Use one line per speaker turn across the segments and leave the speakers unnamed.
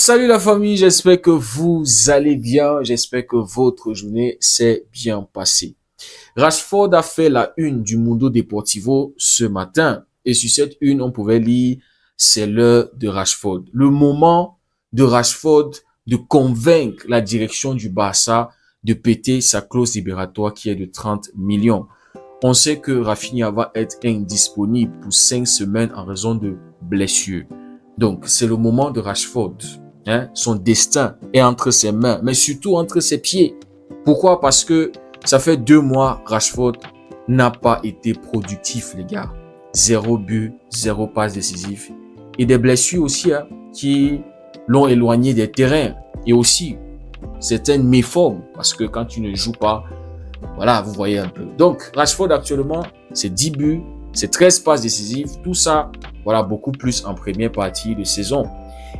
Salut la famille, j'espère que vous allez bien, j'espère que votre journée s'est bien passée. Rashford a fait la une du Mundo Deportivo ce matin et sur cette une, on pouvait lire c'est l'heure de Rashford. Le moment de Rashford de convaincre la direction du Barça de péter sa clause libératoire qui est de 30 millions. On sait que Rafinha va être indisponible pour 5 semaines en raison de blessures. Donc, c'est le moment de Rashford. Son destin est entre ses mains, mais surtout entre ses pieds. Pourquoi? Parce que ça fait 2 mois, Rashford n'a pas été productif, les gars. 0 but, 0 passe décisive. Et des blessures aussi qui l'ont éloigné des terrains. Et aussi, certaines méformes, parce que quand tu ne joues pas, voilà, vous voyez un peu. Donc, Rashford actuellement, c'est 10 buts, c'est 13 passes décisives, tout ça, voilà, beaucoup plus en première partie de saison.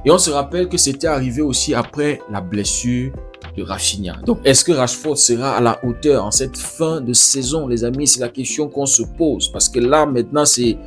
Et on se rappelle que c'était arrivé aussi après la blessure de Rafinha. Donc, est-ce que Rashford sera à la hauteur en cette fin de saison, les amis? C'est la question qu'on se pose. Parce que là, maintenant, c'est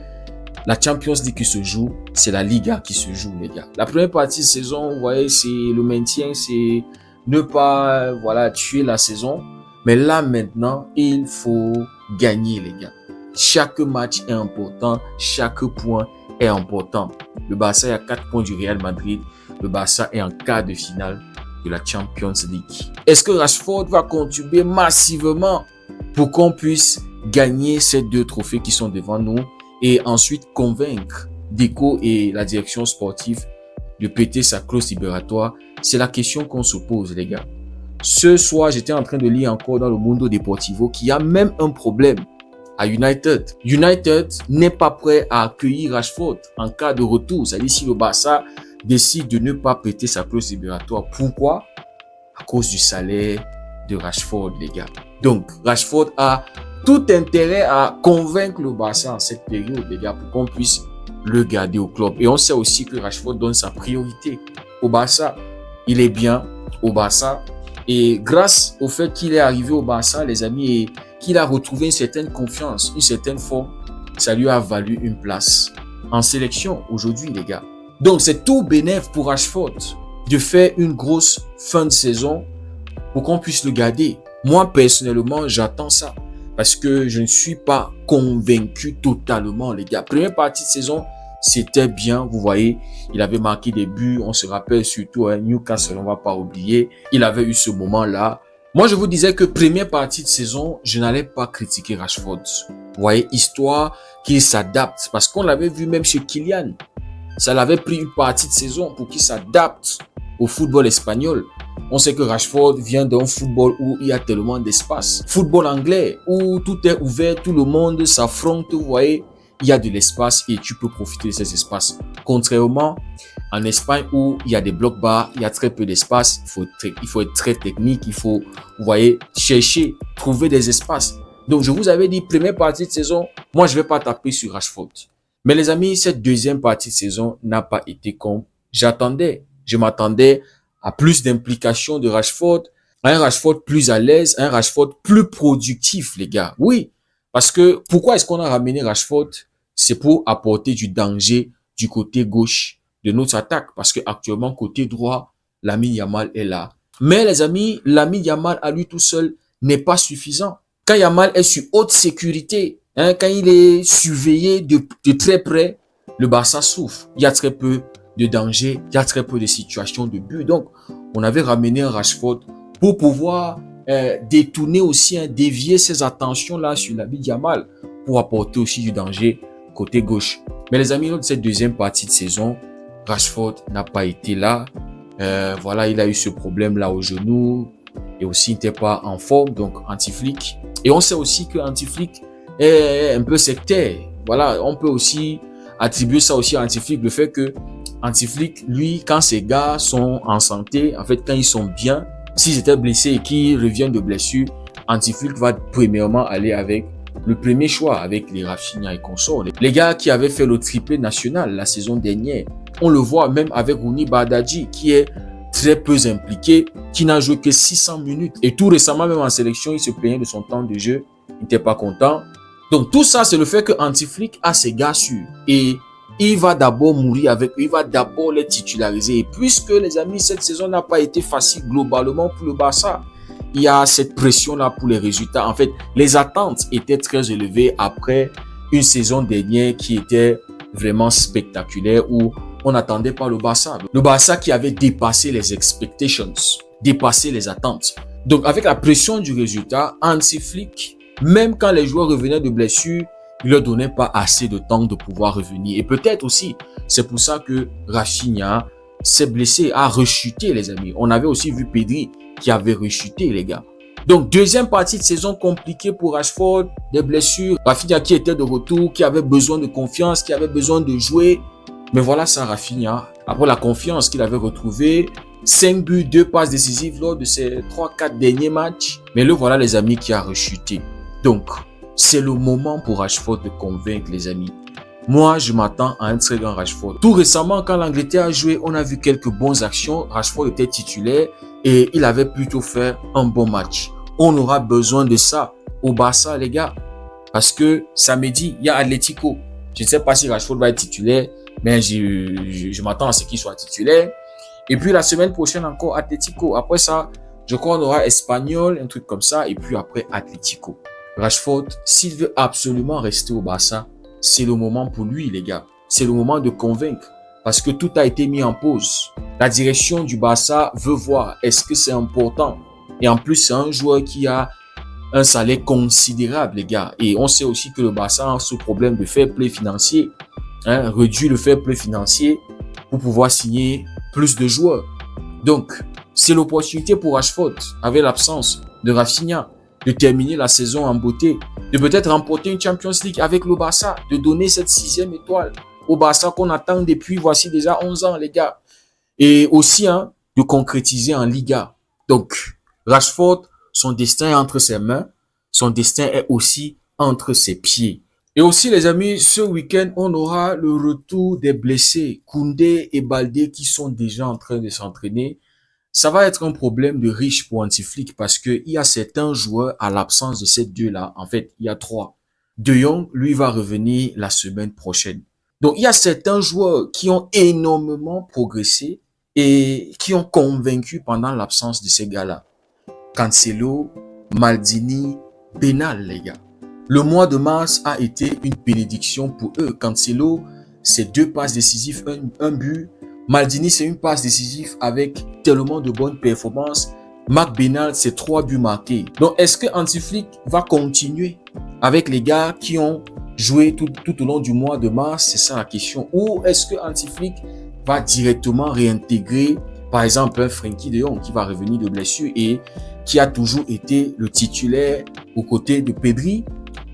la Champions League qui se joue, c'est la Liga qui se joue, les gars. La première partie de saison, vous voyez, c'est le maintien, c'est ne pas, voilà, tuer la saison. Mais là, maintenant, il faut gagner, les gars. Chaque match est important, chaque point est important. Le Barça est à 4 points du Real Madrid. Le Barça est en quart de finale de la Champions League. Est-ce que Rashford va contribuer massivement pour qu'on puisse gagner ces 2 trophées qui sont devant nous et ensuite convaincre Deco et la direction sportive de péter sa clause libératoire? C'est la question qu'on se pose, les gars. Ce soir, j'étais en train de lire encore dans le Mundo Deportivo qu'il y a même un problème à United. United n'est pas prêt à accueillir Rashford en cas de retour. C'est-à-dire si le Barça décide de ne pas péter sa clause libératoire. Pourquoi? À cause du salaire de Rashford, les gars. Donc, Rashford a tout intérêt à convaincre le Barça en cette période, les gars, pour qu'on puisse le garder au club. Et on sait aussi que Rashford donne sa priorité au Barça. Il est bien au Barça. Et grâce au fait qu'il est arrivé au Barça, les amis, et qu'il a retrouvé une certaine confiance, une certaine forme, ça lui a valu une place en sélection aujourd'hui, les gars. Donc, c'est tout bénéf pour Rashford de faire une grosse fin de saison pour qu'on puisse le garder. Moi, personnellement, j'attends ça parce que je ne suis pas convaincu totalement, les gars. Première partie de saison, c'était bien, vous voyez, il avait marqué des buts, on se rappelle surtout Newcastle, on va pas oublier, il avait eu ce moment-là. Moi, je vous disais que première partie de saison, je n'allais pas critiquer Rashford. Vous voyez, histoire qu'il s'adapte, parce qu'on l'avait vu même chez Kylian. Ça l'avait pris une partie de saison pour qu'il s'adapte au football espagnol. On sait que Rashford vient d'un football où il y a tellement d'espace. Football anglais, où tout est ouvert, tout le monde s'affronte, vous voyez. Il y a de l'espace et tu peux profiter de ces espaces. Contrairement en Espagne où il y a des blocs bas, il y a très peu d'espace, il faut être très technique, il faut, vous voyez, chercher, trouver des espaces. Donc, je vous avais dit, première partie de saison, moi, je vais pas taper sur Rashford. Mais les amis, cette deuxième partie de saison n'a pas été comme j'attendais. Je m'attendais à plus d'implication de Rashford, à un Rashford plus à l'aise, à un Rashford plus productif, les gars. Oui, parce que pourquoi est-ce qu'on a ramené Rashford? C'est pour apporter du danger du côté gauche de notre attaque. Parce que actuellement, côté droit, Lamine Yamal est là. Mais les amis, Lamine Yamal à lui tout seul n'est pas suffisant. Quand Yamal est sur haute sécurité, quand il est surveillé de très près, le Barça souffre. Il y a très peu de danger, il y a très peu de situations de but. Donc, on avait ramené un Rashford pour pouvoir détourner aussi, dévier ses attentions-là sur Lamine Yamal pour apporter aussi du danger côté gauche. Mais les amis, lors de cette deuxième partie de saison, Rashford n'a pas été là. Voilà, il a eu ce problème-là au genou et aussi il n'était pas en forme, donc anti-flic. Et on sait aussi que anti-flic est un peu sectaire. Voilà, on peut aussi attribuer ça aussi à anti-flic, le fait que anti-flic, lui, quand ces gars sont en santé, en fait, quand ils sont bien, s'ils étaient blessés et qu'ils reviennent de blessure, anti-flic va premièrement aller avec le premier choix, avec les Rafinha et consorts. Les gars qui avaient fait le triplé national la saison dernière, on le voit même avec Rooney Bardghji, qui est très peu impliqué, qui n'a joué que 600 minutes. Et tout récemment, même en sélection, il se plaignait de son temps de jeu, il n'était pas content. Donc tout ça, c'est le fait que Anti-Flick a ses gars sûrs. Et il va d'abord mourir avec eux, il va d'abord les titulariser. Et puisque, les amis, cette saison n'a pas été facile globalement pour le Barça, il y a cette pression-là pour les résultats. En fait, les attentes étaient très élevées après une saison dernière qui était vraiment spectaculaire où on n'attendait pas le Barça. Le Barça qui avait dépassé les expectations, dépassé les attentes. Donc, avec la pression du résultat, Hansi Flick, même quand les joueurs revenaient de blessures, il leur donnait pas assez de temps de pouvoir revenir. Et peut-être aussi, c'est pour ça que Rafinha s'est blessé, a rechuté, les amis. On avait aussi vu Pedri qui avait rechuté, les gars. Donc, deuxième partie de saison compliquée pour Rashford, des blessures. Rafinha qui était de retour, qui avait besoin de confiance, qui avait besoin de jouer. Mais voilà ça, Rafinha. Après la confiance qu'il avait retrouvée, 5 buts, 2 passes décisives lors de ses 3-4 derniers matchs. Mais le voilà, les amis, qui a rechuté. Donc, c'est le moment pour Rashford de convaincre, les amis. Moi, je m'attends à un très grand Rashford. Tout récemment, quand l'Angleterre a joué, on a vu quelques bonnes actions. Rashford était titulaire et il avait plutôt fait un bon match. On aura besoin de ça au Barça, les gars. Parce que samedi, il y a Atlético. Je ne sais pas si Rashford va être titulaire, mais je m'attends à ce qu'il soit titulaire. Et puis la semaine prochaine encore, Atlético. Après ça, je crois qu'on aura Espanyol, un truc comme ça. Et puis après, Atlético. Rashford, s'il veut absolument rester au Barça, c'est le moment pour lui, les gars. C'est le moment de convaincre. Parce que tout a été mis en pause. La direction du Barça veut voir est-ce que c'est important. Et en plus, c'est un joueur qui a un salaire considérable, les gars. Et on sait aussi que le Barça a ce problème de fair play financier. Réduit le fair play financier pour pouvoir signer plus de joueurs. Donc, c'est l'opportunité pour Rashford, avec l'absence de Rafinha, de terminer la saison en beauté, de peut-être remporter une Champions League avec le Barça, de donner cette 6e étoile au Barça qu'on attend depuis voici déjà 11 ans, les gars. Et aussi, de concrétiser en Liga. Donc, Rashford, son destin est entre ses mains, son destin est aussi entre ses pieds. Et aussi, les amis, ce week-end, on aura le retour des blessés, Koundé et Baldé, qui sont déjà en train de s'entraîner. Ça va être un problème de riche pour Hansi Flick parce que il y a certains joueurs à l'absence de ces deux-là. En fait, il y a 3. De Jong, lui, va revenir la semaine prochaine. Donc, il y a certains joueurs qui ont énormément progressé et qui ont convaincu pendant l'absence de ces gars-là. Cancelo, Maldini, Benal, les gars. Le mois de mars a été une bénédiction pour eux. Cancelo, c'est 2 passes décisives, un but. Maldini, c'est une passe décisive avec tellement de bonnes performances. Marc Benal, c'est 3 buts marqués. Donc, est-ce que Hansi Flick va continuer avec les gars qui ont joué tout au long du mois de mars? C'est ça la question. Ou est-ce que Hansi Flick va directement réintégrer, par exemple, un Frenkie de Jong qui va revenir de blessure et qui a toujours été le titulaire aux côtés de Pedri?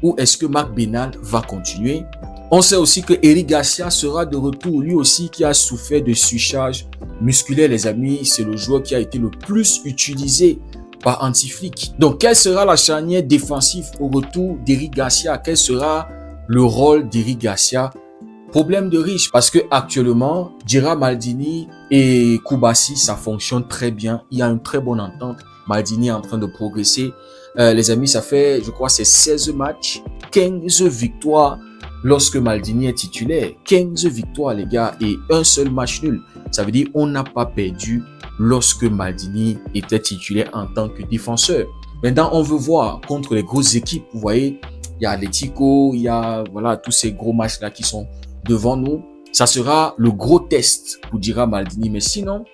Ou est-ce que Marc Benal va continuer? On sait aussi que Eric Garcia sera de retour, lui aussi qui a souffert de surcharge musculaire, les amis. C'est le joueur qui a été le plus utilisé par Hansi Flick. Donc, quelle sera la charnière défensive au retour d'Eric Garcia? Quel sera le rôle d'Eric Garcia? Problème de riche parce que actuellement, Gerard Maldini et Koubassi, ça fonctionne très bien. Il y a une très bonne entente. Maldini est en train de progresser. Les amis, ça fait, je crois, c'est 16 matchs, 15 victoires lorsque Maldini est titulaire. 15 victoires, les gars, et un seul match nul. Ça veut dire on n'a pas perdu lorsque Maldini était titulaire en tant que défenseur. Maintenant, on veut voir contre les grosses équipes. Vous voyez, il y a Atlético, il y a voilà tous ces gros matchs-là qui sont devant nous. Ça sera le gros test pour Gerard Maldini. Mais sinon,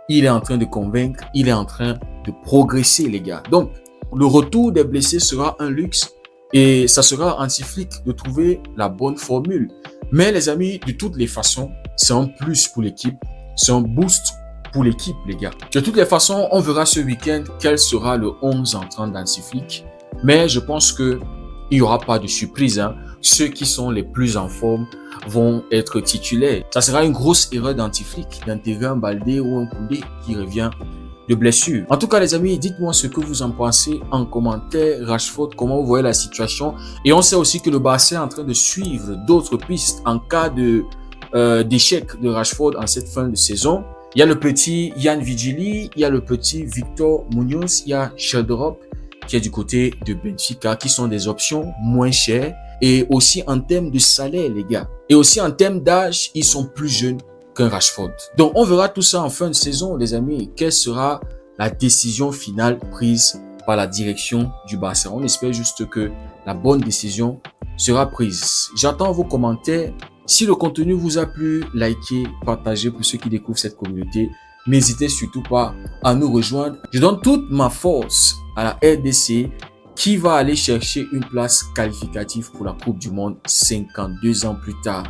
il est en train de convaincre, il est en train de progresser, les gars. Donc, le retour des blessés sera un luxe et ça sera Hansi Flick de trouver la bonne formule. Mais les amis, de toutes les façons, c'est un plus pour l'équipe, c'est un boost pour l'équipe, les gars. De toutes les façons, on verra ce week-end quel sera le 11 entrant d'Hansi Flick. Mais je pense que il n'y aura pas de surprise. Ceux qui sont les plus en forme vont être titulaires. Ça sera une grosse erreur d'Hansi Flick d'intégrer un Baldé ou un Koundé qui revient de blessure. En tout cas, les amis, dites-moi ce que vous en pensez en commentaire. Rashford, comment vous voyez la situation? Et on sait aussi que le Barça est en train de suivre d'autres pistes en cas de d'échec de Rashford en cette fin de saison. Il y a le petit Yann Vigili, il y a le petit Victor Munoz, il y a Sheldrop qui est du côté de Benfica, qui sont des options moins chères Et aussi en termes de salaire, les gars. Et aussi en termes d'âge, ils sont plus jeunes qu'un Rashford. Donc, on verra tout ça en fin de saison, les amis. Quelle sera la décision finale prise par la direction du Barça? On espère juste que la bonne décision sera prise. J'attends vos commentaires. Si le contenu vous a plu, likez, partagez pour ceux qui découvrent cette communauté. N'hésitez surtout pas à nous rejoindre. Je donne toute ma force à la RDC qui va aller chercher une place qualificative pour la Coupe du Monde 52 ans plus tard.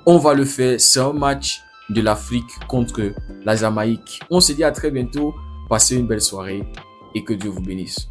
On va le faire. C'est un match de l'Afrique contre la Jamaïque. On se dit à très bientôt. Passez une belle soirée et que Dieu vous bénisse.